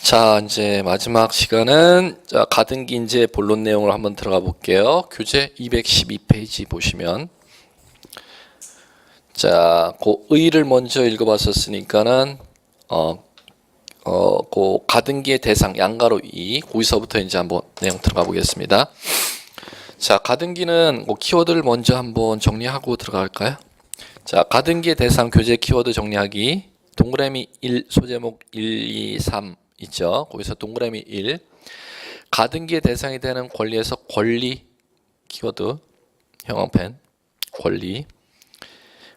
자, 이제 마지막 시간은 가등기 이제 본론 내용을 한번 들어가 볼게요. 교재 212페이지 보시면 그 의의를 먼저 읽어봤었으니까는 그 가등기의 대상 양가로 이 거기서부터 이제 한번 내용 들어가 보겠습니다. 자, 가등기는 키워드를 먼저 한번 정리하고 들어갈까요? 자, 가등기의 대상 교재 키워드 정리하기. 동그라미 1 소제목 1, 2, 3 있죠. 거기서 동그라미 1 가등기의 대상이 되는 권리에서 권리 키워드 형광펜 권리.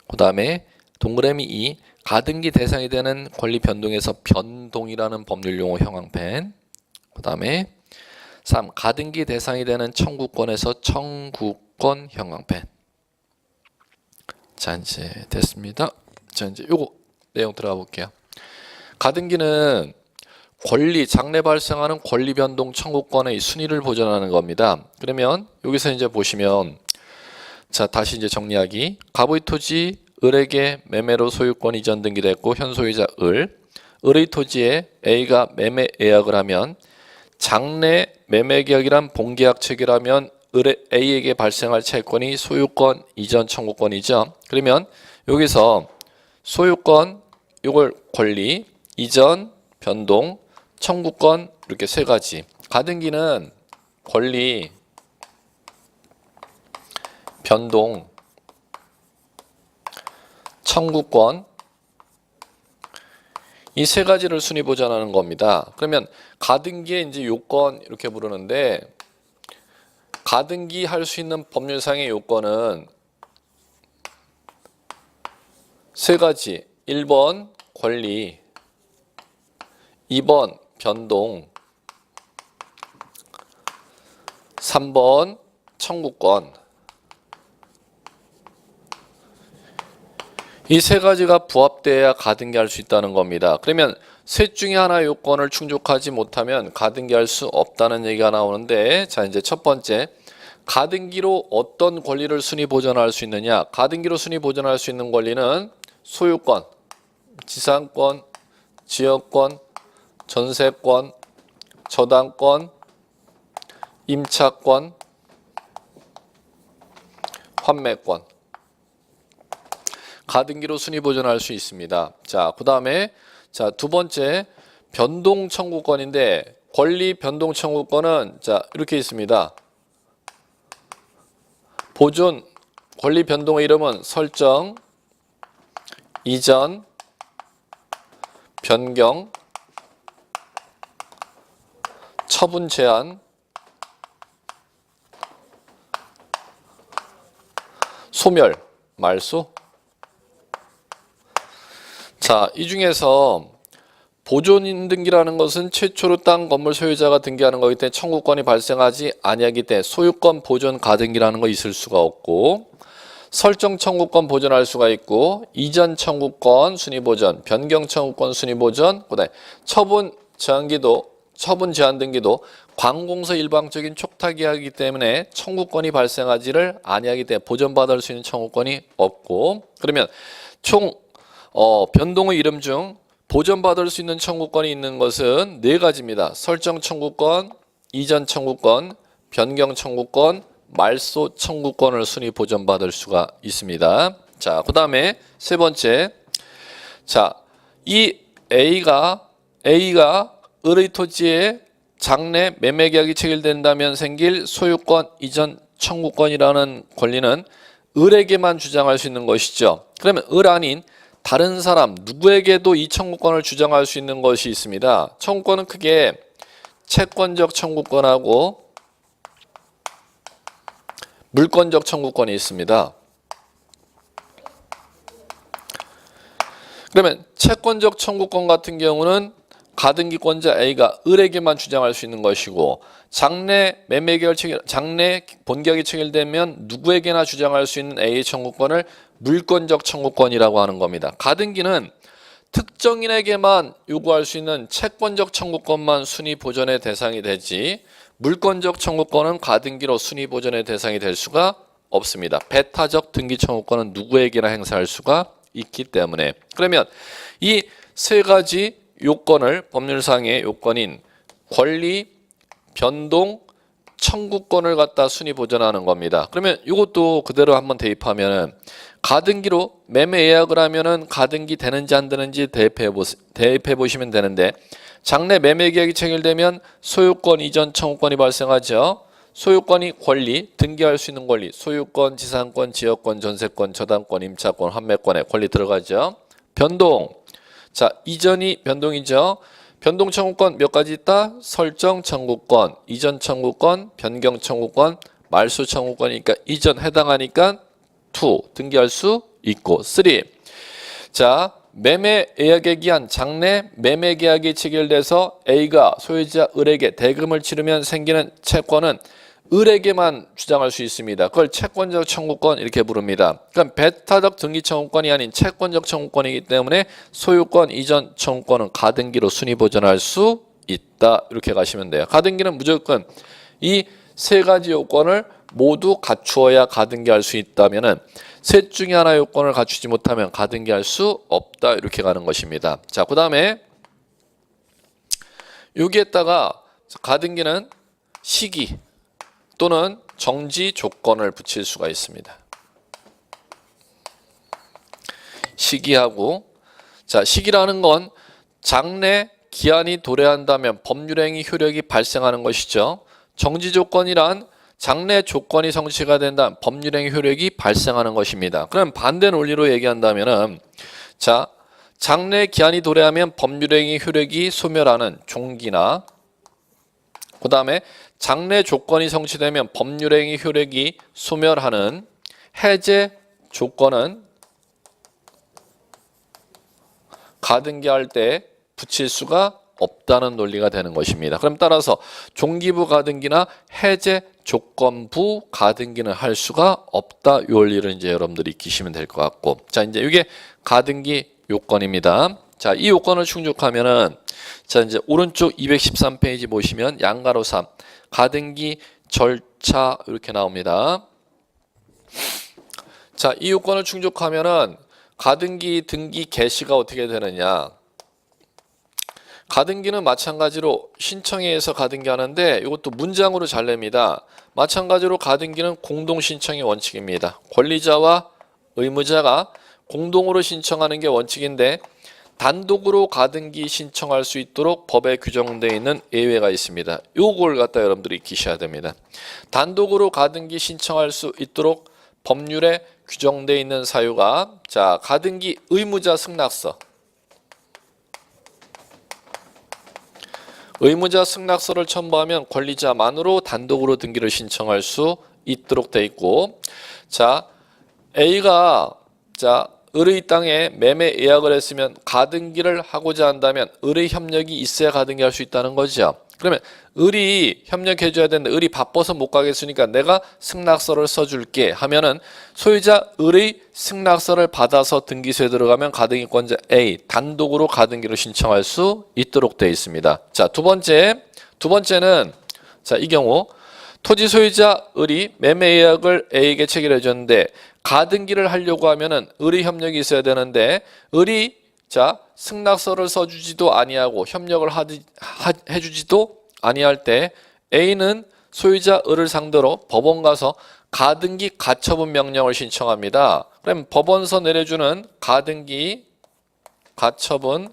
그 다음에 동그라미 2 가등기 대상이 되는 권리 변동에서 변동이라는 법률 용어 형광펜. 그 다음에 3 가등기 대상이 되는 청구권에서 청구권 형광펜. 자, 이제 됐습니다. 자, 이제 요거 내용 들어가 볼게요. 가등기는 권리, 장래 발생하는 권리 변동 청구권의 순위를 보존하는 겁니다. 그러면 여기서 이제 보시면 자, 다시 이제 정리하기. 갑의 토지 을에게 매매로 소유권 이전 등기됐고 현 소유자 을의 토지에 A가 매매 예약을 하면 장래 매매 계약이란 본계약 체결하면 A에게 발생할 채권이 소유권 이전 청구권이죠. 그러면 여기서 소유권 이걸 권리, 이전, 변동, 청구권 이렇게 세 가지. 가등기는 권리, 변동, 청구권 이 세 가지를 순위 보존하는 겁니다. 그러면 가등기의 이제 요건 이렇게 부르는데 가등기 할 수 있는 법률상의 요건은 세 가지. 1번 권리, 2번 변동, 3번 청구권. 이 세 가지가 부합돼야 가등기 할 수 있다는 겁니다. 그러면 셋 중에 하나 요건을 충족하지 못하면 가등기 할 수 없다는 얘기가 나오는데, 자, 이제 첫 번째 가등기로 어떤 권리를 순위 보존할 수 있느냐? 가등기로 순위 보존할 수 있는 권리는 소유권, 지상권, 지역권, 전세권, 저당권, 임차권, 환매권. 가등기로 순위 보존할 수 있습니다. 자, 그 다음에 자, 두 번째 변동 청구권인데 권리 변동 청구권은 자, 이렇게 있습니다. 보존 권리 변동의 이름은 설정, 이전, 변경, 처분 제한, 소멸, 말소. 자, 이 중에서 보존인 등기라는 것은 최초로 땅 건물 소유자가 등기하는 거기 때문에 청구권이 발생하지 아니하기 때문에 소유권 보존 가등기라는 거 있을 수가 없고, 설정 청구권 보존할 수가 있고, 이전 청구권 순위 보존, 변경 청구권 순위 보존, 그다음에 처분 제한 등기도 관공서 일방적인 촉탁 계약이기 때문에 청구권이 발생하지를 아니하기 때문에 보존받을 수 있는 청구권이 없고, 그러면 총 변동의 이름 중 보존받을 수 있는 청구권이 있는 것은 네 가지입니다. 설정 청구권, 이전 청구권, 변경 청구권, 말소 청구권을 순위 보존받을 수가 있습니다. 자, 그 다음에 세 번째. 자, 이 A가 을의 토지에 장래 매매 계약이 체결된다면 생길 소유권 이전 청구권이라는 권리는 을에게만 주장할 수 있는 것이죠. 그러면 을 아닌 다른 사람 누구에게도 이 청구권을 주장할 수 있는 것이 있습니다. 청구권은 크게 채권적 청구권하고 물권적 청구권이 있습니다. 그러면 채권적 청구권 같은 경우는 가등기권자 A가 을에게만 주장할 수 있는 것이고, 장래 매매 계약 장래 본계약이 체결되면 누구에게나 주장할 수 있는 A의 청구권을 물권적 청구권이라고 하는 겁니다. 가등기는 특정인에게만 요구할 수 있는 채권적 청구권만 순위 보존의 대상이 되지, 물권적 청구권은 가등기로 순위 보존의 대상이 될 수가 없습니다. 배타적 등기 청구권은 누구에게나 행사할 수가 있기 때문에. 그러면 이 세 가지 요건을 법률상의 요건인 권리, 변동, 청구권을 갖다 순위 보전하는 겁니다. 그러면 이것도 그대로 한번 대입하면은 가등기로 매매 예약을 하면은 가등기 되는지 안 되는지 대입해 보시면 되는데 장래 매매 계약이 체결되면 소유권 이전 청구권이 발생하죠. 소유권이 권리, 등기할 수 있는 권리, 소유권, 지상권, 지역권, 전세권, 저당권, 임차권, 환매권에 권리 들어가죠. 변동, 자 이전이 변동이죠. 변동 청구권 몇 가지 있다? 설정 청구권, 이전 청구권, 변경 청구권, 말소 청구권이니까 이전 해당하니까 2 등기할 수 있고 3. 자 매매 예약의 기한 장래 매매 계약이 체결돼서 A가 소유자 을에게 대금을 치르면 생기는 채권은 을에게만 주장할 수 있습니다. 그걸 채권적 청구권 이렇게 부릅니다. 그럼 배타적 등기 청구권이 아닌 채권적 청구권이기 때문에 소유권 이전 청구권은 가등기로 순위 보전할 수 있다. 이렇게 가시면 돼요. 가등기는 무조건 이 세 가지 요건을 모두 갖추어야 가등기할 수 있다면은 셋 중에 하나 요건을 갖추지 못하면 가등기할 수 없다. 이렇게 가는 것입니다. 자, 그다음에 여기에다가 가등기는 시기 또는 정지 조건을 붙일 수가 있습니다. 시기하고 자 시기라는 건 장래 기한이 도래한다면 법률행위 효력이 발생하는 것이죠. 정지 조건이란 장래 조건이 성취가 된다면 법률행위 효력이 발생하는 것입니다. 그럼 반대 논리로 얘기한다면은 자 장래 기한이 도래하면 법률행위 효력이 소멸하는 종기나 그 다음에 장래 조건이 성취되면 법률행위 효력이 소멸하는 해제 조건은 가등기할 때 붙일 수가 없다는 논리가 되는 것입니다. 그럼 따라서 종기부 가등기나 해제 조건부 가등기는 할 수가 없다. 이 원리를 이제 여러분들이 익히시면 될 것 같고 자 이제 이게 가등기 요건입니다. 자, 이 요건을 충족하면은 자 이제 오른쪽 213페이지 보시면 양가로 3 가등기 절차 이렇게 나옵니다. 자, 이 요건을 충족하면은 가등기 등기 개시가 어떻게 되느냐? 가등기는 마찬가지로 신청에 의해서 가등기 하는데 이것도 문장으로 잘 냅니다. 마찬가지로 가등기는 공동 신청의 원칙입니다. 권리자와 의무자가 공동으로 신청하는 게 원칙인데 단독으로 가등기 신청할 수 있도록 법에 규정되어 있는 예외가 있습니다. 요걸 갖다 여러분들이 익히셔야 됩니다. 단독으로 가등기 신청할 수 있도록 법률에 규정되어 있는 사유가 자 가등기 의무자 승낙서 의무자 승낙서를 첨부하면 권리자만으로 단독으로 등기를 신청할 수 있도록 되어 있고 자 A가 자 을의 땅에 매매 예약을 했으면 가등기를 하고자 한다면 을의 협력이 있어야 가등기할 수 있다는 거죠. 그러면 을이 협력해줘야 되는데 을이 바빠서 못 가겠으니까 내가 승낙서를 써줄게 하면은 소유자 을의 승낙서를 받아서 등기소에 들어가면 가등기권자 A 단독으로 가등기를 신청할 수 있도록 되어 있습니다. 자, 두 번째는 자, 이 경우 토지 소유자 을이 매매 예약을 A에게 체결해 줬는데 가등기를 하려고 하면은 을의 협력이 있어야 되는데 을이 자 승낙서를 써주지도 아니하고 협력을 해주지도 아니할 때 A는 소유자 을을 상대로 법원 가서 가등기 가처분 명령을 신청합니다. 그럼 법원서 내려주는 가등기 가처분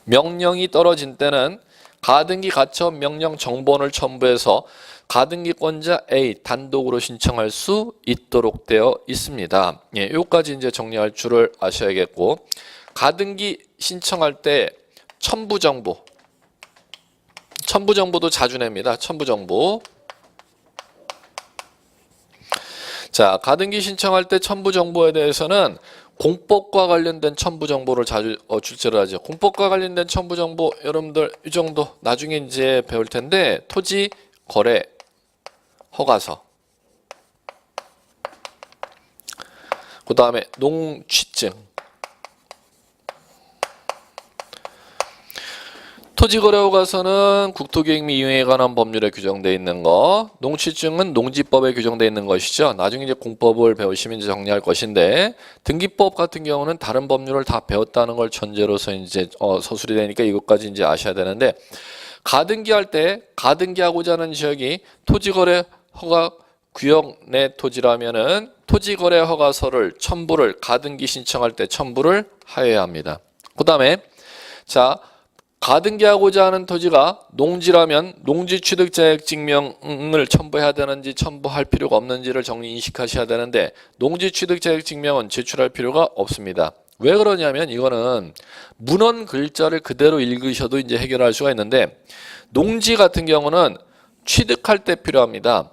명령이 떨어진 때는 가등기 가처분 명령 정본을 첨부해서 가등기권자 A 단독으로 신청할 수 있도록 되어 있습니다. 예, 요까지 이제 정리할 줄을 아셔야겠고 가등기 신청할 때 첨부정보 첨부정보도 자주 냅니다. 첨부정보 자 가등기 신청할 때 첨부정보에 대해서는 공법과 관련된 첨부정보를 자주 출제를 하죠. 공법과 관련된 첨부정보 여러분들 이 정도 나중에 이제 배울 텐데 토지 거래 허가서 그 다음에 농취증 토지거래허가서는 국토계획 및 이용에 관한 법률에 규정되어 있는 거, 농취증은 농지법에 규정되어 있는 것이죠. 나중에 이제 공법을 배우시면 이제 정리할 것인데, 등기법 같은 경우는 다른 법률을 다 배웠다는 걸 전제로서 이제 서술이 되니까 이것까지 이제 아셔야 되는데, 가등기할 때 가등기하고자 하는 지역이 토지거래허가 구역 내 토지라면은 토지거래허가서를 첨부를 가등기 신청할 때 첨부를 하여야 합니다. 그다음에 자. 가등기하고자 하는 토지가 농지라면 농지취득자격증명을 첨부해야 되는지 첨부할 필요가 없는지를 정리 인식하셔야 되는데 농지취득자격증명은 제출할 필요가 없습니다. 왜 그러냐면 이거는 문헌 글자를 그대로 읽으셔도 이제 해결할 수가 있는데 농지 같은 경우는 취득할 때 필요합니다.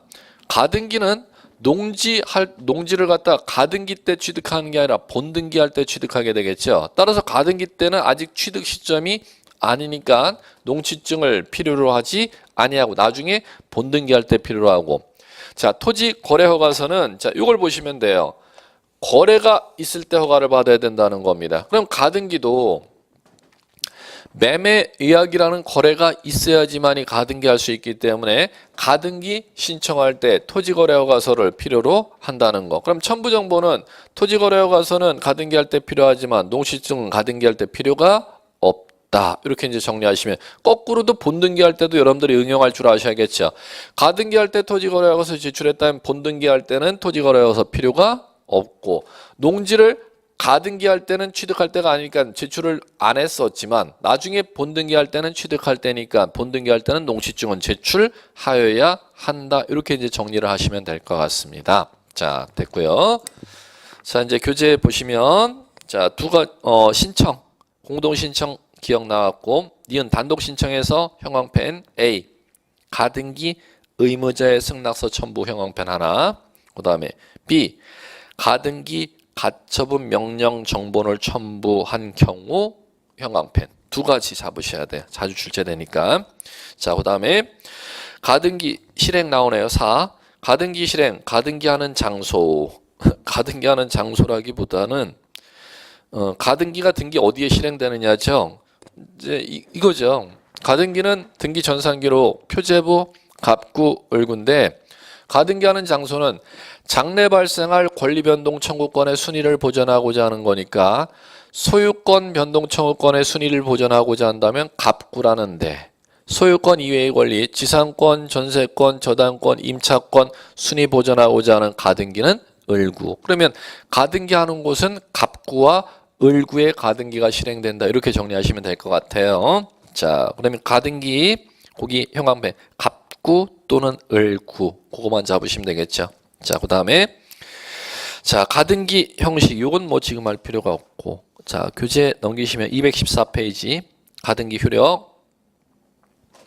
가등기는 농지를 갖다 가등기 때 취득하는 게 아니라 본등기할 때 취득하게 되겠죠. 따라서 가등기 때는 아직 취득 시점이 아니니까 농취증을 필요로 하지 아니하고 나중에 본등기할 때 필요로 하고 자 토지 거래 허가서는 자 이걸 보시면 돼요. 거래가 있을 때 허가를 받아야 된다는 겁니다. 그럼 가등기도 매매 의약이라는 거래가 있어야지만이 가등기할 수 있기 때문에 가등기 신청할 때 토지거래허가서를 필요로 한다는 거. 그럼 첨부정보는 토지거래허가서는 가등기할 때 필요하지만 농취증은 가등기할 때 필요가 없다. 이렇게 이제 정리하시면 거꾸로도 본등기할 때도 여러분들이 응용할 줄 아셔야겠죠. 가등기할 때 토지거래허가서 제출했다면 본등기할 때는 토지거래허가서 필요가 없고 농지를 가등기할 때는 취득할 때가 아니니까 제출을 안 했었지만 나중에 본등기할 때는 취득할 때니까 본등기할 때는 농취증은 제출하여야 한다. 이렇게 이제 정리를 하시면 될 것 같습니다. 자, 됐고요. 자, 이제 교재 보시면 자, 신청, 공동 신청 기억 나왔고 니은 단독 신청에서 형광펜 A, 가등기 의무자의 승낙서 첨부 형광펜 하나. 그다음에 B, 가등기 가처분 명령 정본을 첨부한 경우 형광펜 두 가지 잡으셔야 돼요. 자주 출제되니까. 자, 그다음에 가등기 실행 나오네요. 4. 가등기 실행, 가등기하는 장소. 가등기하는 장소라기보다는 가등기가 등기 어디에 실행되느냐죠. 이제 이거죠. 가등기는 등기 전산기록 표제부, 갑구, 을구인데 가등기하는 장소는 장래 발생할 권리 변동 청구권의 순위를 보전하고자 하는 거니까 소유권 변동 청구권의 순위를 보전하고자 한다면 갑구라는데 소유권 이외의 권리, 지상권, 전세권, 저당권, 임차권 순위 보전하고자 하는 가등기는 을구. 그러면 가등기하는 곳은 갑구와 을구의 가등기가 실행된다. 이렇게 정리하시면 될 것 같아요. 자, 그러면 가등기 거기 형광펜 갑구 또는 을구 그거만 잡으시면 되겠죠. 자, 그다음에 자, 가등기 형식 요건 뭐 지금 할 필요가 없고 자, 교재 넘기시면 214페이지 가등기 효력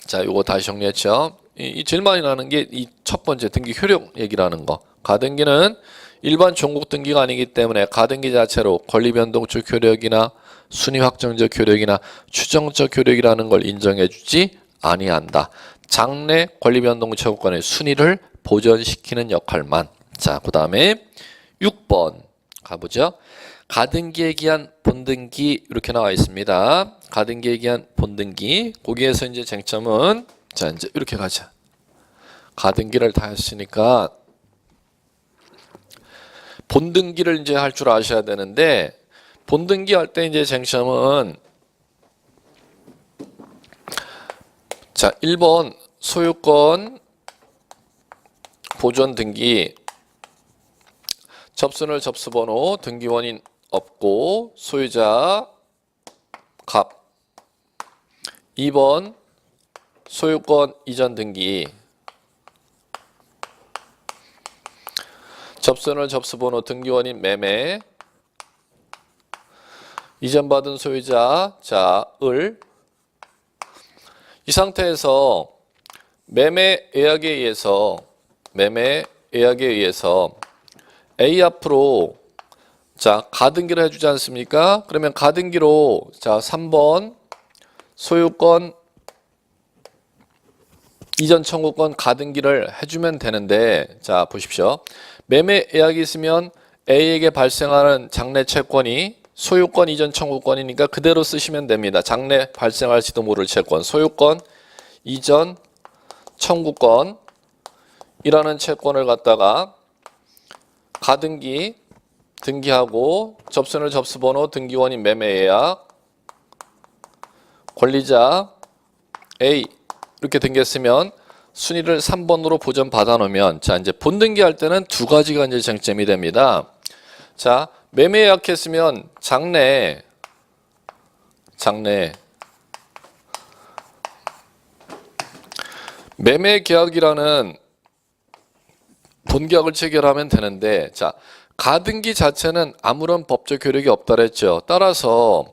자, 요거 다시 정리했죠. 이 제일 많이 나는 게 이 첫 번째 등기 효력 얘기라는 거. 가등기는 일반 종국 등기가 아니기 때문에 가등기 자체로 권리 변동적 효력이나 순위 확정적 효력이나 추정적 효력이라는 걸 인정해 주지 아니한다. 장래 권리 변동 청구권의 순위를 보전시키는 역할만. 자, 그다음에 6번 가보죠. 가등기에 기한 본등기 이렇게 나와 있습니다. 가등기에 기한 본등기. 거기에서 이제 쟁점은 자, 이제 이렇게 가자. 가등기를 다 했으니까 본등기를 이제 할 줄 아셔야 되는데 본등기 할 때 이제 쟁점은 자, 1번 소유권 보존 등기 접수는 접수번호 등기원인 없고 소유자 갑 2번 소유권 이전 등기 접수는 접수번호 등기원인 매매 이전받은 소유자 자, 을 이 상태에서 매매 예약에 의해서 A 앞으로 자, 가등기를 해주지 않습니까? 그러면 가등기로 자, 3번 소유권 이전 청구권 가등기를 해주면 되는데 자, 보십시오. 매매 예약이 있으면 A에게 발생하는 장래 채권이 소유권 이전 청구권이니까 그대로 쓰시면 됩니다. 장래 발생할지도 모를 채권, 소유권 이전 청구권이라는 채권을 갖다가 가등기, 등기하고 접수인의 접수번호, 등기원인 매매예약, 권리자 A 이렇게 등기했으면 순위를 3번으로 보전 받아 놓으면, 자, 이제 본등기 할 때는 두 가지가 이제 쟁점이 됩니다. 자, 매매 예약했으면 장래 매매 계약이라는 본계약을 체결하면 되는데, 자, 가등기 자체는 아무런 법적 효력이 없다 그랬죠. 따라서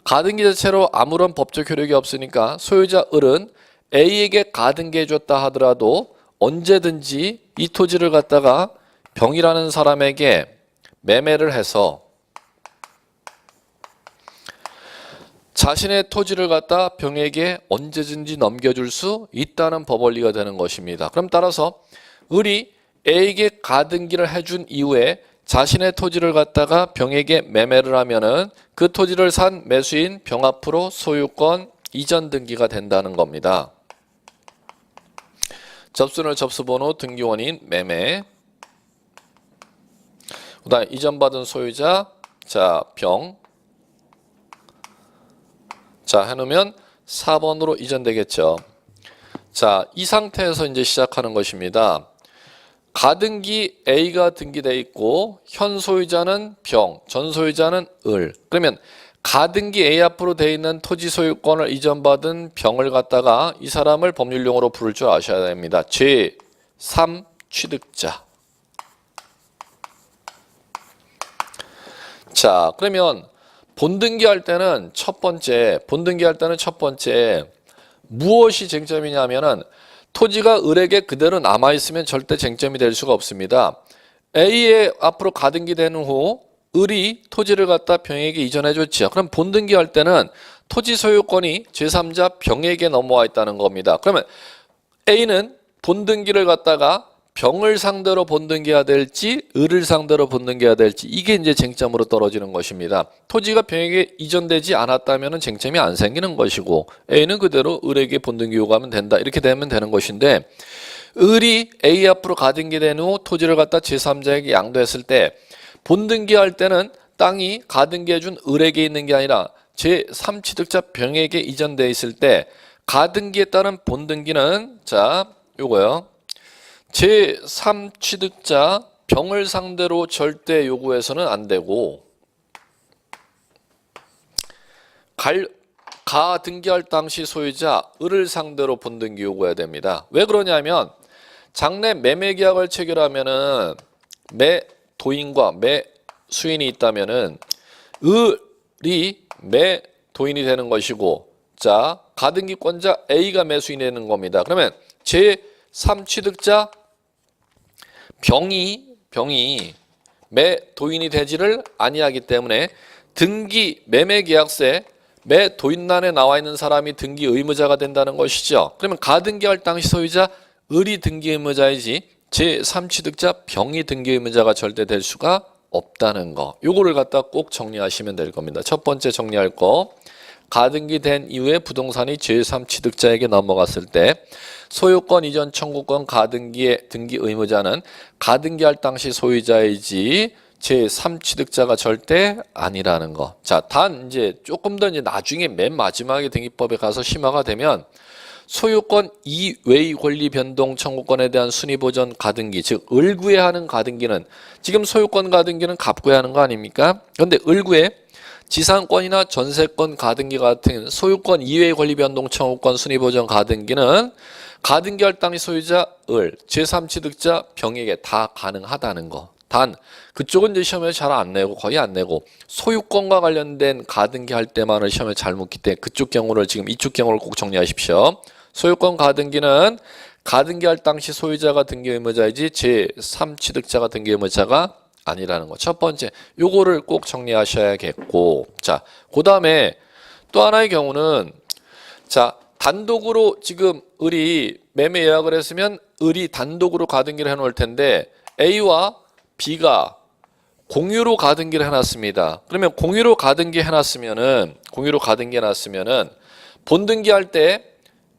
가등기 자체로 아무런 법적 효력이 없으니까 소유자 을은 A에게 가등기해 줬다 하더라도 언제든지 이 토지를 갖다가 병이라는 사람에게 매매를 해서 자신의 토지를 갖다 병에게 언제든지 넘겨줄 수 있다는 법 원리가 되는 것입니다. 그럼 따라서 을이 A에게 가등기를 해준 이후에 자신의 토지를 갖다가 병에게 매매를 하면은 그 토지를 산 매수인 병 앞으로 소유권 이전 등기가 된다는 겁니다. 접수인의 접수번호, 등기원인 매매. 그다음 이전받은 소유자, 자, 병. 자, 해놓으면 4번으로 이전되겠죠. 자, 이 상태에서 이제 시작하는 것입니다. 가등기 A가 등기돼 있고 현 소유자는 병, 전 소유자는 을. 그러면 가등기 A 앞으로 돼 있는 토지 소유권을 이전받은 병을 갖다가 이 사람을 법률용어로 부를 줄 아셔야 됩니다. 제3 취득자. 자, 그러면 본등기 할 때는 첫 번째 무엇이 쟁점이냐면은 토지가 을에게 그대로 남아있으면 절대 쟁점이 될 수가 없습니다. A의 앞으로 가등기 된 후 을이 토지를 갖다 병에게 이전해 줬죠. 그럼 본등기 할 때는 토지 소유권이 제3자 병에게 넘어와 있다는 겁니다. 그러면 A는 본등기를 갖다가 병을 상대로 본등기해야 될지 을을 상대로 본등기해야 될지, 이게 이제 쟁점으로 떨어지는 것입니다. 토지가 병에게 이전되지 않았다면 쟁점이 안 생기는 것이고 A는 그대로 을에게 본등기 요구하면 된다, 이렇게 되면 되는 것인데, 을이 A 앞으로 가등기된 후 토지를 갖다 제3자에게 양도했을 때 본등기 할 때는 땅이 가등기해준 을에게 있는 게 아니라 제3취득자 병에게 이전돼 있을 때 가등기에 따른 본등기는, 자, 요거요, 제3취득자 병을 상대로 절대 요구해서는 안 되고 가등기할 당시 소유자 을을 상대로 본등기 요구해야 됩니다. 왜 그러냐면 장래 매매계약을 체결하면은 매도인과 매수인이 있다면은 을이 매도인이 되는 것이고, 자, 가등기권자 A가 매수인이 되는 겁니다. 그러면 제3취득자 병이 매도인이 되지를 아니하기 때문에 등기 매매계약서에 매도인란에 나와 있는 사람이 등기 의무자가 된다는 것이죠. 그러면 가등기할 당시 소유자 을이 등기 의무자이지 제3취득자 병이 등기 의무자가 절대 될 수가 없다는 거, 요거를 갖다 꼭 정리하시면 될 겁니다. 첫 번째 정리할 거, 가등기 된 이후에 부동산이 제3취득자에게 넘어갔을 때 소유권 이전 청구권 가등기의 등기 의무자는 가등기할 당시 소유자이지 제3취득자가 절대 아니라는 거. 자, 단 이제 조금 더 이제 나중에 맨 마지막에 등기법에 가서 심화가 되면 소유권 이외의 권리 변동 청구권에 대한 순위 보전 가등기, 즉 을구에 하는 가등기는, 지금 소유권 가등기는 갑구에 하는 거 아닙니까? 그런데 을구에 지상권이나 전세권 가등기 같은 소유권 이외의 권리 변동 청구권 순위 보전 가등기는 가등기할 당시 소유자 을, 제3취득자 병에게 다 가능하다는 거. 단 그쪽은 이제 시험에 잘 안 내고, 거의 안 내고, 소유권과 관련된 가등기 할 때만을 시험에 잘 묻기 때문에 그쪽 경우를, 지금 이쪽 경우를 꼭 정리하십시오. 소유권 가등기는 가등기할 당시 소유자가 등기 의무자이지 제3취득자가 등기 의무자가 아니라는 거. 첫 번째, 요거를 꼭 정리하셔야겠고, 자, 그 다음에 또 하나의 경우는, 자, 단독으로 지금 을이 매매 예약을 했으면 을이 단독으로 가등기를 해놓을 텐데 A와 B가 공유로 가등기를 해놨습니다. 그러면 공유로 가등기 해놨으면은 본등기할 때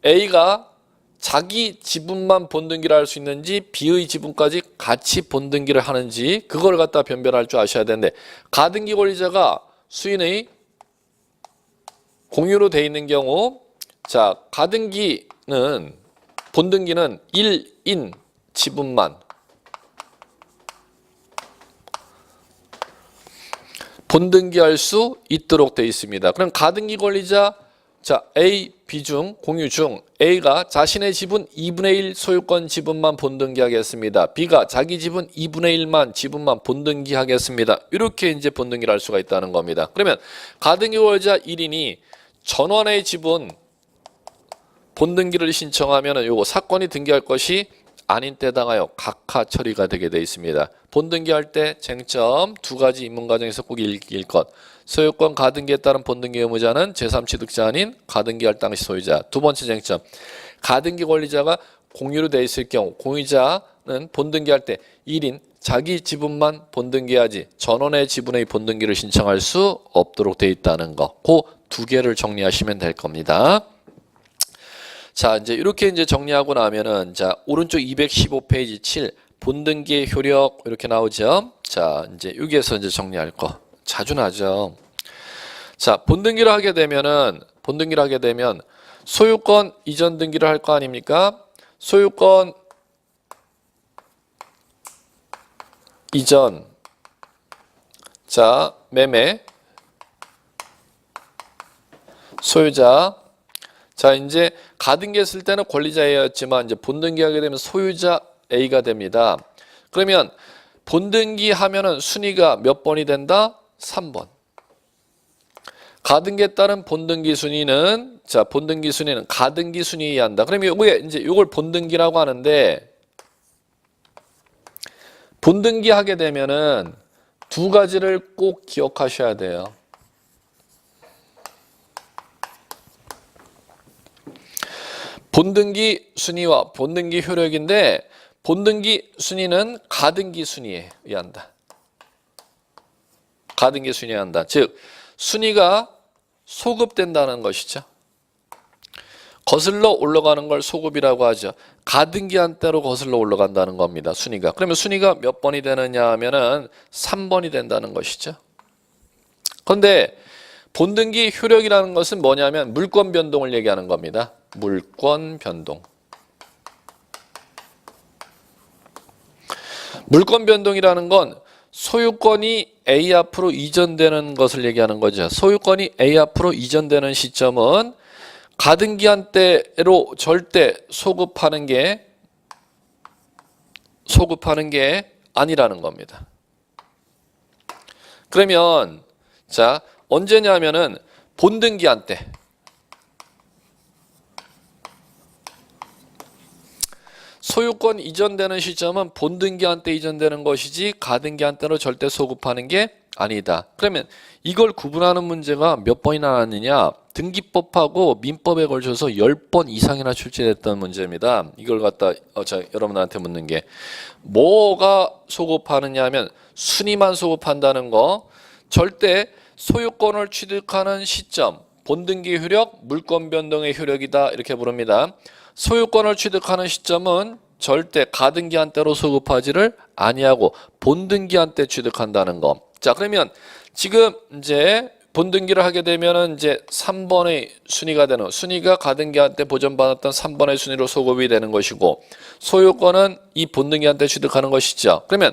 A가 자기 지분만 본등기를 할 수 있는지 B의 지분까지 같이 본등기를 하는지 그걸 갖다 변별할 줄 아셔야 되는데, 가등기 권리자가 수인의 공유로 돼 있는 경우, 자, 본등기는 1인 지분만 본등기할 수 있도록 되어 있습니다. 그럼 가등기 권리자, 자, A, B 중 공유 중 A가 자신의 지분 2분의 1 소유권 지분만 본등기하겠습니다. B가 자기 지분 2분의 1만 지분만 본등기하겠습니다. 이렇게 이제 본등기를 할 수가 있다는 겁니다. 그러면 가등기 권리자 1인이 전원의 지분 본등기를 신청하면 요거 사건이 등기할 것이 아닌 때 당하여 각하 처리가 되게 되어 있습니다. 본등기할 때 쟁점 두 가지 입문 과정에서 꼭 읽을 것. 소유권 가등기에 따른 본등기 의무자는 제3취득자 아닌 가등기할 당시 소유자. 두 번째 쟁점. 가등기 권리자가 공유로 되어 있을 경우 공유자는 본등기할 때 1인 자기 지분만 본등기하지 전원의 지분의 본등기를 신청할 수 없도록 되어 있다는 거. 그 두 개를 정리하시면 될 겁니다. 자, 이제 이렇게 이제 정리하고 나면은, 자, 오른쪽 215페이지 7 본등기의 효력 이렇게 나오죠. 자, 이제 여기에서 이제 정리할 거 자주 나죠. 자, 본등기를 하게 되면 소유권 이전 등기를 할 거 아닙니까? 소유권 이전, 자, 매매 소유자. 자, 이제 가등기 했을 때는 권리자 A였지만 이제 본등기 하게 되면 소유자 A가 됩니다. 그러면 본등기 하면은 순위가 몇 번이 된다? 3번. 가등기에 따른 본등기 순위는, 자, 본등기 순위는 가등기 순위에 한다. 그러면 요게 이제 요걸 본등기라고 하는데, 본등기 하게 되면은 두 가지를 꼭 기억하셔야 돼요. 본등기 순위와 본등기 효력인데, 본등기 순위는 가등기 순위에 의한다. 가등기 순위에 한다. 즉 순위가 소급된다는 것이죠. 거슬러 올라가는 걸 소급이라고 하죠. 가등기한 대로 거슬러 올라간다는 겁니다. 순위가. 그러면 순위가 몇 번이 되느냐 하면은 3번이 된다는 것이죠. 그런데 본등기 효력이라는 것은 뭐냐면 물권 변동을 얘기하는 겁니다. 물권 변동. 물권 변동이라는 건 소유권이 A 앞으로 이전되는 것을 얘기하는 거죠. 소유권이 A 앞으로 이전되는 시점은 가등기한 때로 절대 소급하는 게 아니라는 겁니다. 그러면 자, 언제냐면은 본등기한 때. 소유권 이전되는 시점은 본등기한 때 이전되는 것이지 가등기한 때로 절대 소급하는 게 아니다. 그러면 이걸 구분하는 문제가 몇 번이나 나왔느냐? 등기법하고 민법에 걸쳐서 10번 이상이나 출제됐던 문제입니다. 이걸 갖다 여러분한테 묻는 게 뭐가 소급하느냐 하면 순위만 소급한다는 거. 절대 소유권을 취득하는 시점, 본등기 효력, 물권 변동의 효력이다 이렇게 부릅니다. 소유권을 취득하는 시점은 절대 가등기한 때로 소급하지를 아니하고 본등기한 때 취득한다는 거. 자, 그러면 지금 이제 본등기를 하게 되면은 이제 3번의 순위가 되는, 순위가 가등기한 때 보전받았던 3번의 순위로 소급이 되는 것이고, 소유권은 이 본등기한 때 취득하는 것이죠. 그러면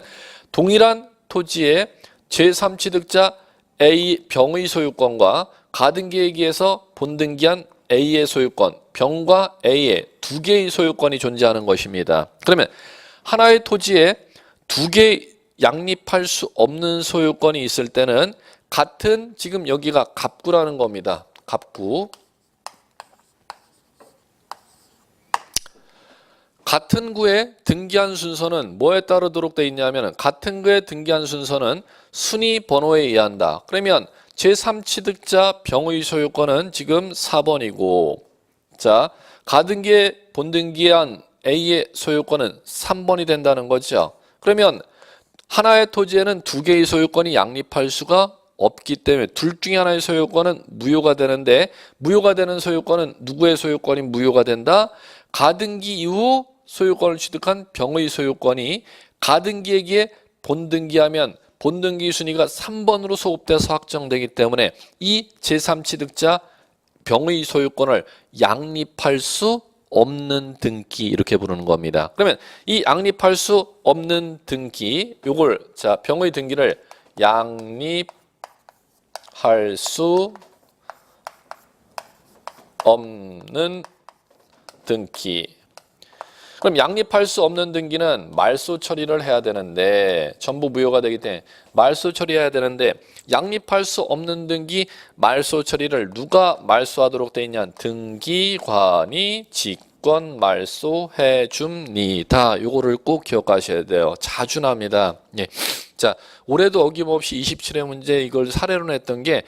동일한 토지의 제3취득자 A 병의 소유권과 가등기에 의해서 본등기한 A의 소유권, 병과 A의 두 개의 소유권이 존재하는 것입니다. 그러면 하나의 토지에 두 개 양립할 수 없는 소유권이 있을 때는 같은, 지금 여기가 갑구라는 겁니다. 갑구. 같은 구에 등기한 순서는 뭐에 따르도록 되어 있냐면, 같은 구에 등기한 순서는 순위 번호에 의한다. 그러면 제3취득자 병의 소유권은 지금 4번이고, 자, 가등기에 본등기한 A의 소유권은 3번이 된다는 거죠. 그러면 하나의 토지에는 두 개의 소유권이 양립할 수가 없기 때문에 둘 중에 하나의 소유권은 무효가 되는데 무효가 되는 소유권은 누구의 소유권이 무효가 된다? 가등기 이후 소유권을 취득한 병의 소유권이 가등기에게 본등기하면 본등기 순위가 3번으로 소급돼서 확정되기 때문에 이 제3취득자 병의 소유권을 양립할 수 없는 등기 이렇게 부르는 겁니다. 그러면 이 양립할 수 없는 등기 요걸 자 병의 등기를 양립할 수 없는 등기. 그럼 양립할 수 없는 등기는 말소 처리를 해야 되는데 전부 무효가 되기 때문에 말소 처리해야 되는데 양립할 수 없는 등기 말소 처리를 누가 말소하도록 돼 있냐? 등기관이 직권 말소해 줍니다. 요거를 꼭 기억하셔야 돼요. 자주 납니다. 예. 자, 올해도 어김없이 27회 문제 이걸 사례로 냈던 게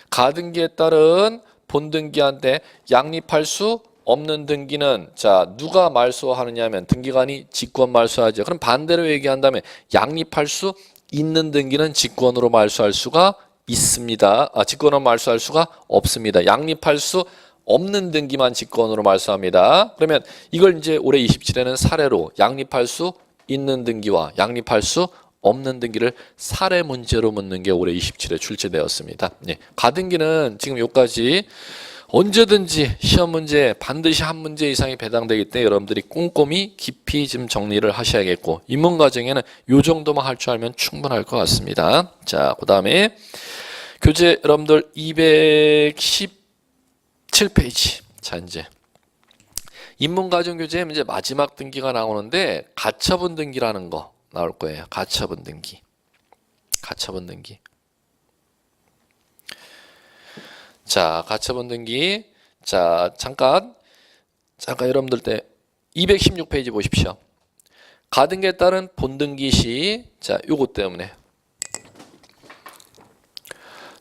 가등기에 따른 본등기한테 양립할 수 없는 등기는 자 누가 말소하느냐면 등기관이 직권 말소하죠. 그럼 반대로 얘기한다면 양립할 수 있는 등기는 직권으로 말소할 수가 있습니다. 직권으로 말소할 수가 없습니다. 양립할 수 없는 등기만 직권으로 말소합니다. 그러면 이걸 이제 올해 27회는 사례로 양립할 수 있는 등기와 양립할 수 없는 등기를 사례 문제로 묻는 게 올해 27회 출제되었습니다. 네, 가등기는 지금 여기까지 언제든지 시험 문제 반드시 한 문제 이상이 배당되기 때문에 여러분들이 꼼꼼히 깊이 좀 정리를 하셔야겠고 인문 과정에는 요 정도만 할 줄 알면 충분할 것 같습니다. 자, 그 다음에 교재 여러분들 217페이지. 자, 이제 인문 과정 교재에 이제 마지막 등기가 나오는데 가처분 등기라는 거 나올 거예요. 가처분 등기. 가처분 등기. 자, 가처분 등기. 자, 잠깐 여러분들 때 216페이지 보십시오. 가등기에 따른 본등기 시 자, 요거 때문에.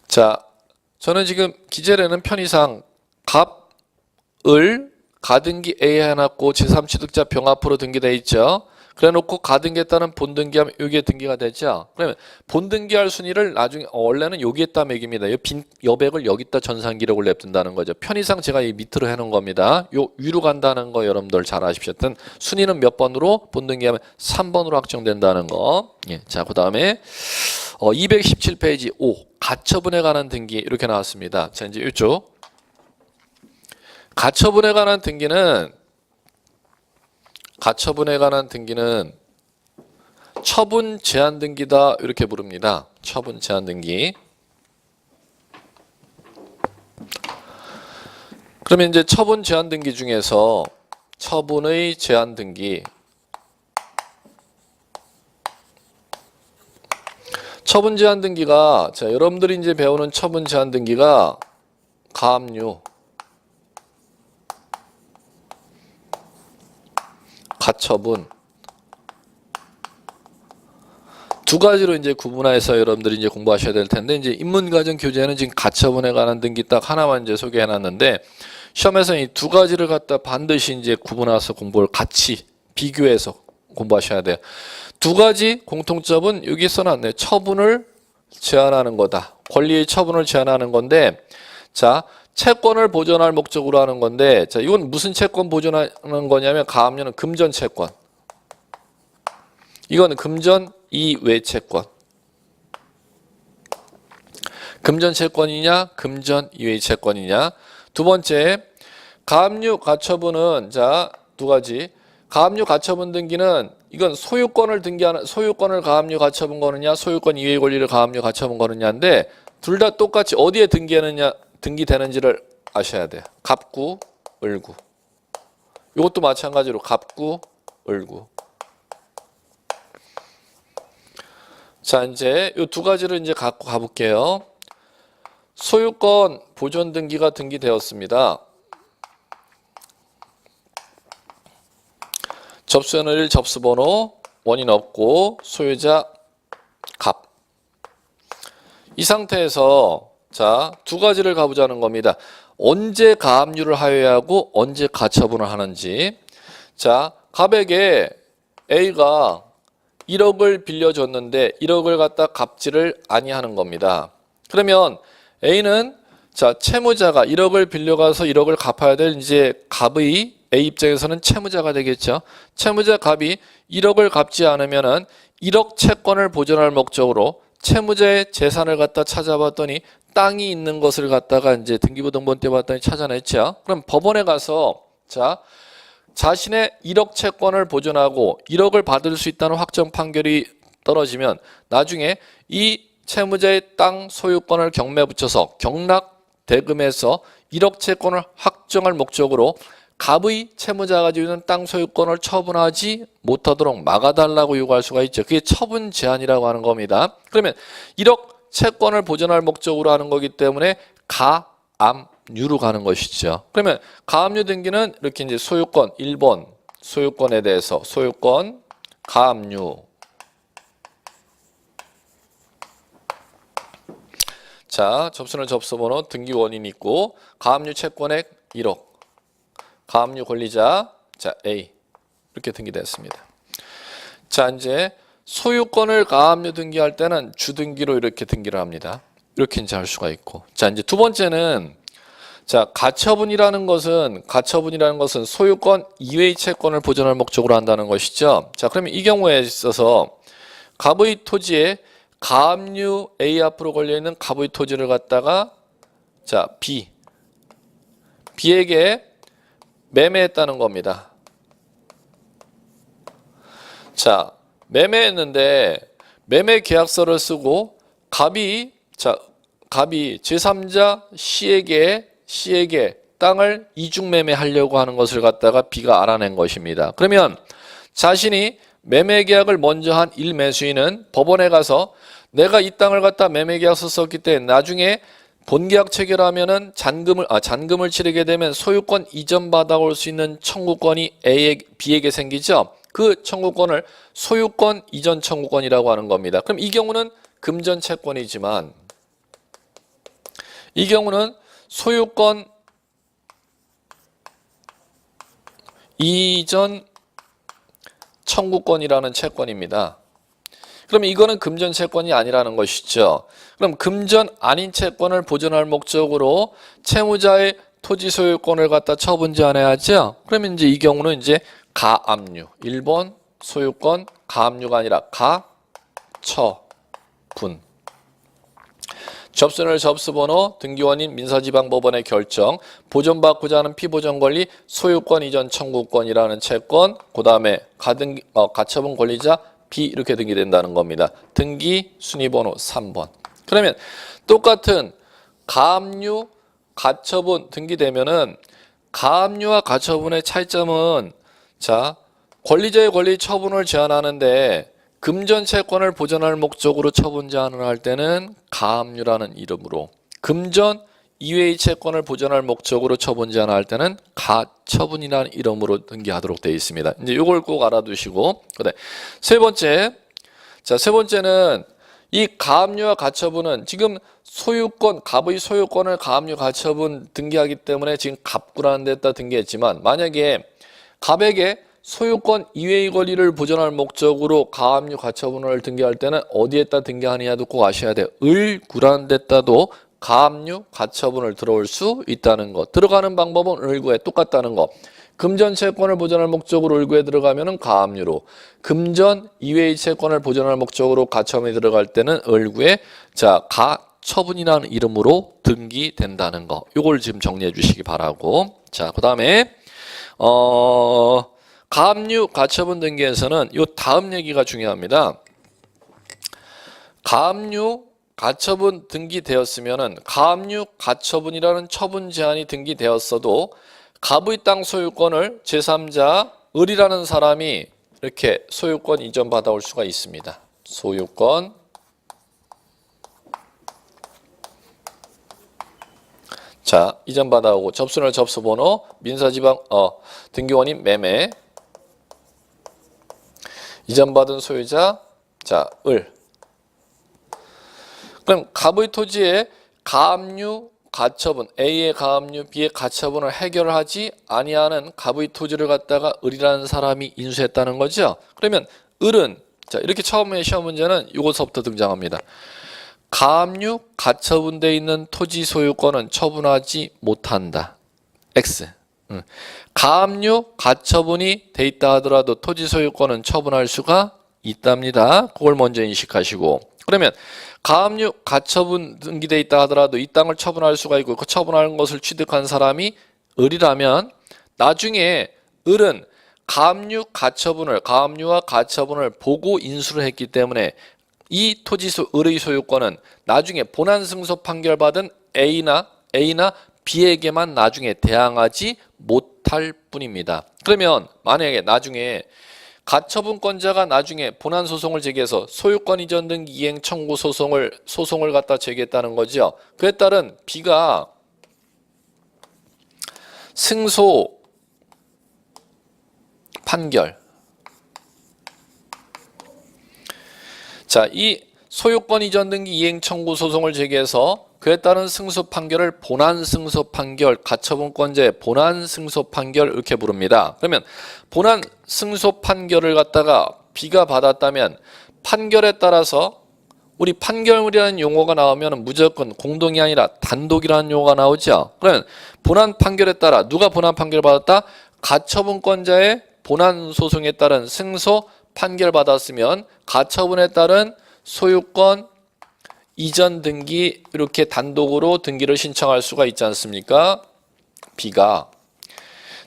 자, 저는 지금 기재례는 편의상 갑을 가등기 A에 해놨고 제3취득자 병 앞으로 등기되어 있죠. 그래 놓고 가등기에 따른 본등기하면 여기에 등기가 되죠. 그러면 본등기할 순위를 나중에 원래는 여기에다 매깁니다. 이 빈 여백을 여기다 전산 기록을 냅둔다는 거죠. 편의상 제가 이 밑으로 해놓은 겁니다. 요 위로 간다는 거 여러분들 잘 아십시오. 하여튼 순위는 몇 번으로 본등기하면 3번으로 확정된다는 거. 예. 자, 그다음에 217페이지 5 가처분에 관한 등기 이렇게 나왔습니다. 자, 이제 이쪽 가처분에 관한 등기는 처분 제한 등기다 이렇게 부릅니다. 처분 제한 등기. 그러면 이제 처분 제한 등기 중에서 처분의 제한 등기. 처분 제한 등기가 자, 여러분들이 이제 배우는 처분 제한 등기가 가압류, 가처분 두 가지로 이제 구분해서 여러분들이 이제 공부하셔야 될 텐데 이제 인문과정 교재는 지금 가처분에 관한 등기 딱 하나만 이제 소개해 놨는데 시험에서 이 두 가지를 갖다 반드시 이제 구분해서 공부를 같이 비교해서 공부하셔야 돼요. 두 가지 공통점은 여기 써놨네요. 처분을 제한하는 거다. 권리의 처분을 제한하는 건데 자, 채권을 보존할 목적으로 하는 건데 자, 이건 무슨 채권 보존하는 거냐면 가압류는 금전 채권. 이건 금전 이외 채권. 금전 채권이냐 금전 이외 채권이냐. 두 번째 가압류 가처분은 자, 두 가지. 가압류 가처분 등기는 이건 소유권을 등기하는 소유권을 가압류 가처분 거느냐 소유권 이외의 권리를 가압류 가처분 거느냐인데 둘 다 똑같이 어디에 등기되는지를 아셔야 돼요. 갑구, 을구. 이것도 마찬가지로 갑구, 을구. 자, 이제 이 두 가지를 이제 갖고 가볼게요. 소유권 보존 등기가 등기되었습니다. 접수연일 접수번호 원인 없고 소유자 갑. 이 상태에서 자, 두 가지를 가보자는 겁니다. 언제 가압류를 하여하고 언제 가처분을 하는지. 자, 갑에게 A가 1억을 빌려줬는데 1억을 갖다 갚지를 아니하는 겁니다. 그러면 A는 자, 채무자가 1억을 빌려가서 1억을 갚아야 될 이제 갑의 A 입장에서는 채무자가 되겠죠. 채무자 갑이 1억을 갚지 않으면은 1억 채권을 보존할 목적으로 채무자의 재산을 갖다 찾아봤더니 땅이 있는 것을 갖다가 이제 등기부등본 때 봤더니 찾아냈죠. 그럼 법원에 가서 자, 자신의 1억 채권을 보존하고 1억을 받을 수 있다는 확정 판결이 떨어지면 나중에 이 채무자의 땅 소유권을 경매 붙여서 경락 대금에서 1억 채권을 확정할 목적으로 갑의 채무자가 가지고 있는 땅 소유권을 처분하지 못하도록 막아달라고 요구할 수가 있죠. 그게 처분 제한이라고 하는 겁니다. 그러면 1억 채권을 보존할 목적으로 하는 거기 때문에 가압류로 가는 것이죠. 그러면 가압류 등기는 이렇게 이제 소유권 1번 소유권에 대해서 소유권 가압류. 자, 접수는 접수번호 등기 원인이 있고 가압류 채권액 1억. 가압류 권리자 자 A 이렇게 등기됐습니다. 자, 이제 소유권을 가압류 등기할 때는 주등기로 이렇게 등기를 합니다. 이렇게 이제 할 수가 있고. 자, 이제 두 번째는 자, 가처분이라는 것은 소유권 이외의 채권을 보존할 목적으로 한다는 것이죠. 자, 그러면 이 경우에 있어서 갑의 토지에 가압류 A 앞으로 걸려 있는 갑의 토지를 갖다가 자, B에게 매매했다는 겁니다. 자, 매매했는데 매매 계약서를 쓰고 갑이 제3자 C에게 땅을 이중 매매하려고 하는 것을 갖다가 B가 알아낸 것입니다. 그러면 자신이 매매 계약을 먼저 한 1매수인은 법원에 가서 내가 이 땅을 갖다 매매 계약서 썼기 때문에 나중에 본계약 체결하면은 잔금을 치르게 되면 소유권 이전 받아올 수 있는 청구권이 B에게 생기죠. 그 청구권을 소유권 이전 청구권이라고 하는 겁니다. 그럼 이 경우는 금전 채권이지만 이 경우는 소유권 이전 청구권이라는 채권입니다. 그럼 이거는 금전 채권이 아니라는 것이죠. 그럼 금전 아닌 채권을 보존할 목적으로 채무자의 토지 소유권을 갖다 처분 제한해야죠. 그러면 이제 이 경우는 이제 가압류 1번 소유권 가압류가 아니라 가처분. 접수는 접수번호 등기원인 민사지방법원의 결정 보존받고자 하는 피보존 권리 소유권 이전 청구권이라는 채권 그 다음에 가처분 권리자 B 이렇게 등기된다는 겁니다. 등기 순위번호 3번. 그러면 똑같은 가압류 가처분 등기되면은 가압류와 가처분의 차이점은 자, 권리자의 권리 처분을 제한하는데 금전 채권을 보존할 목적으로 처분 제한을 할 때는 가압류라는 이름으로 금전 이외의 채권을 보존할 목적으로 처분 제한할 때는 가처분이라는 이름으로 등기하도록 되어 있습니다. 이제 이걸 꼭 알아두시고 그다음 세 번째는 이 가압류와 가처분은 지금 갑의 소유권을 가압류 가처분 등기하기 때문에 지금 갑구라는 데다 등기했지만 만약에 갑에게 소유권 이외의 권리를 보존할 목적으로 가압류 가처분을 등기할 때는 어디에다 등기하느냐도 꼭 아셔야 돼요. 을구라는 데다도 가압류 가처분을 들어올 수 있다는 것. 들어가는 방법은 을구에 똑같다는 것. 금전 채권을 보존할 목적으로 을구에 들어가면은 가압류로, 금전 이외의 채권을 보존할 목적으로 가처분이 들어갈 때는 을구에 자 가처분이라는 이름으로 등기된다는 거. 요걸 지금 정리해 주시기 바라고. 자, 그다음에 가압류 가처분 등기에서는 요 다음 얘기가 중요합니다. 가압류 가처분 등기되었으면은 가압류 가처분이라는 처분 제한이 등기되었어도 갑의 땅 소유권을 제3자 을이라는 사람이 이렇게 소유권 이전 받아올 수가 있습니다. 소유권 자 이전 받아오고 접수는 접수번호 민사지방 등기원인 매매 이전받은 소유자 자 을. 그럼 갑의 토지에 가압류 가처분 A의 가압류 B의 가처분을 해결하지 아니하는 갑의 토지를 갖다가 을이라는 사람이 인수했다는 거죠. 그러면 을은 자, 이렇게 처음에 시험 문제는 이것부터 등장합니다. 가압류, 가처분돼 있는 토지 소유권은 처분하지 못한다. X. 가압류, 가처분이 돼 있다 하더라도 토지 소유권은 처분할 수가 있답니다. 그걸 먼저 인식하시고, 그러면 가압류, 가처분 등기돼 있다 하더라도 이 땅을 처분할 수가 있고 그 처분하는 것을 취득한 사람이 을이라면 나중에 을은 가압류, 가압류와 가처분을 보고 인수를 했기 때문에 이 토지 을의 소유권은 나중에 본안 승소 판결받은 A나 B에게만 나중에 대항하지 못할 뿐입니다. 그러면 만약에 나중에 가처분권자가 나중에 본안 소송을 제기해서 소유권 이전 등기 이행 청구 소송을 갖다 제기했다는 거죠. 그에 따른 B가 승소 판결. 자, 이 소유권 이전 등기 이행 청구 소송을 제기해서 그에 따른 승소 판결을 본안 승소 판결, 가처분권자의 본안 승소 판결 이렇게 부릅니다. 그러면 본안 승소 판결을 갖다가 B가 받았다면 판결에 따라서 우리 판결이라는 용어가 나오면 무조건 공동이 아니라 단독이라는 용어가 나오죠. 그러면 본안 판결에 따라 누가 본안 판결 받았다? 가처분권자의 본안 소송에 따른 승소 판결 받았으면 가처분에 따른 소유권 이전 등기 이렇게 단독으로 등기를 신청할 수가 있지 않습니까? B가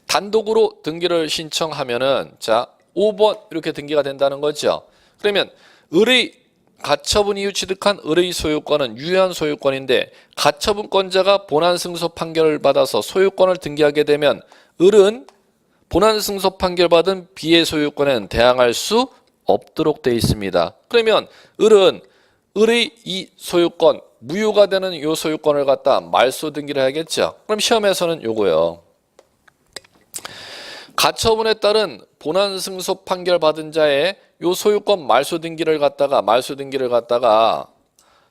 단독으로 등기를 신청하면은 자 5번 이렇게 등기가 된다는 거죠. 그러면 을의 가처분 이후 취득한 을의 소유권은 유효한 소유권인데 가처분권자가 본안 승소 판결을 받아서 소유권을 등기하게 되면 을은 본안 승소 판결 받은 B의 소유권에는 대항할 수 없도록 되어 있습니다. 그러면 을은 을의 이 소유권, 무효가 되는 이 소유권을 갖다 말소 등기를 해야겠죠. 그럼 시험에서는 요거요. 가처분에 따른 본안 승소 판결 받은 자의 요 소유권 말소 등기를 갖다가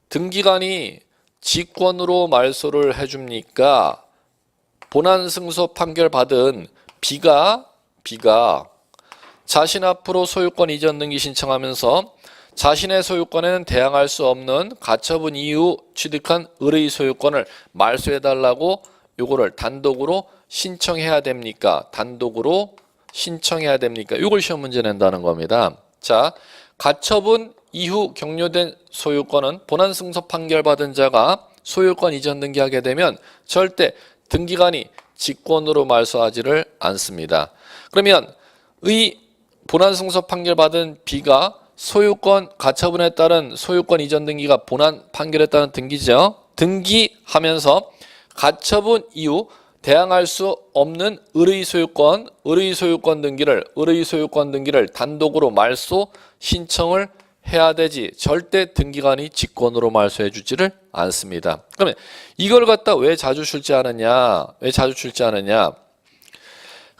등기관이 직권으로 말소를 해줍니까? 본안 승소 판결 받은 B가 자신 앞으로 소유권 이전 등기 신청하면서 자신의 소유권에는 대항할 수 없는 가처분 이후 취득한 을의 소유권을 말소해달라고 요거를 단독으로 신청해야 됩니까? 단독으로 신청해야 됩니까? 요걸 시험 문제 낸다는 겁니다. 자, 가처분 이후 격려된 소유권은 본안 승소 판결 받은 자가 소유권 이전 등기하게 되면 절대 등기관이 직권으로 말소하지를 않습니다. 그러면 의 본안 승소 판결 받은 B가 소유권 가처분에 따른 소유권 이전 등기가 본안 판결에 따른 등기죠. 등기하면서 가처분 이후 대항할 수 없는 을의 소유권 등기를 단독으로 말소 신청을 해야 되지 절대 등기관이 직권으로 말소해 주지를 않습니다. 그러면 이걸 갖다 왜 자주 출제하느냐?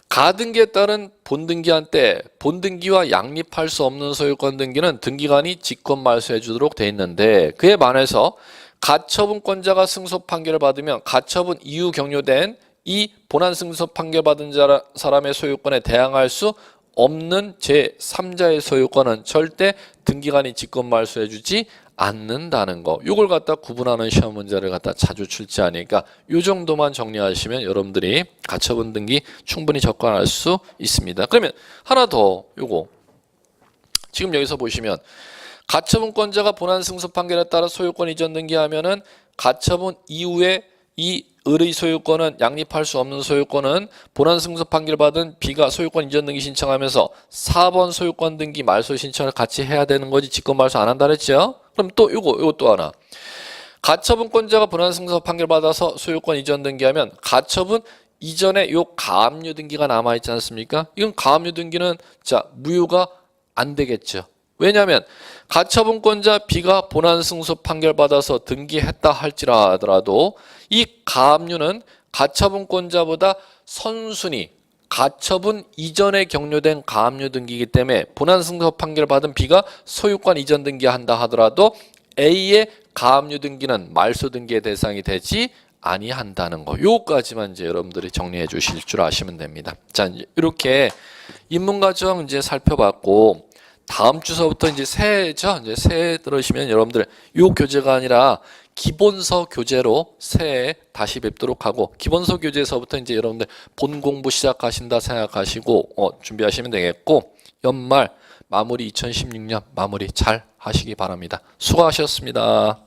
가등기에 따른 본등기한 때 본등기와 양립할 수 없는 소유권 등기는 등기관이 직권 말소해 주도록 돼 있는데 그에 반해서 가처분권자가 승소 판결을 받으면 가처분 이후 격려된 이 본안 승소 판결 받은 사람의 소유권에 대항할 수 없는 제3자의 소유권은 절대 등기관이 직권 말소해 주지 않는다는 거. 이걸 갖다 구분하는 시험 문제를 갖다 자주 출제하니까 이 정도만 정리하시면 여러분들이 가처분 등기 충분히 접근할 수 있습니다. 그러면 하나 더 요거 지금 여기서 보시면 가처분권자가 본안 승소 판결에 따라 소유권 이전 등기하면은 가처분 이후에 이 을의 소유권은 양립할 수 없는 소유권은 본안 승소 판결 받은 B가 소유권 이전 등기 신청하면서 4번 소유권 등기 말소 신청을 같이 해야 되는 거지 직권 말소 안 한다 그랬죠? 그럼 또 요거 또 하나. 가처분권자가 본안 승소 판결 받아서 소유권 이전 등기하면 가처분 이전에 요 가압류 등기가 남아 있지 않습니까? 이건 가압류 등기는 자 무효가 안 되겠죠. 왜냐하면 가처분권자 B가 본안 승소 판결 받아서 등기했다 할지라도 이 가압류는 가처분권자보다 선순위 가처분 이전에 격려된 가압류 등기이기 때문에 본안 승소 판결 받은 B가 소유권 이전 등기한다 하더라도 A의 가압류 등기는 말소 등기의 대상이 되지 아니한다는 거. 요까지만 이제 여러분들이 정리해 주실 줄 아시면 됩니다. 자, 이렇게 인문과정 이제 살펴봤고 다음 주서부터 이제 새해죠. 이제 새해 들으시면 여러분들 요 교재가 아니라 기본서 교재로 새해 다시 뵙도록 하고, 기본서 교재에서부터 이제 여러분들 본 공부 시작하신다 생각하시고 준비하시면 되겠고, 연말 마무리 2016년 마무리 잘 하시기 바랍니다. 수고하셨습니다.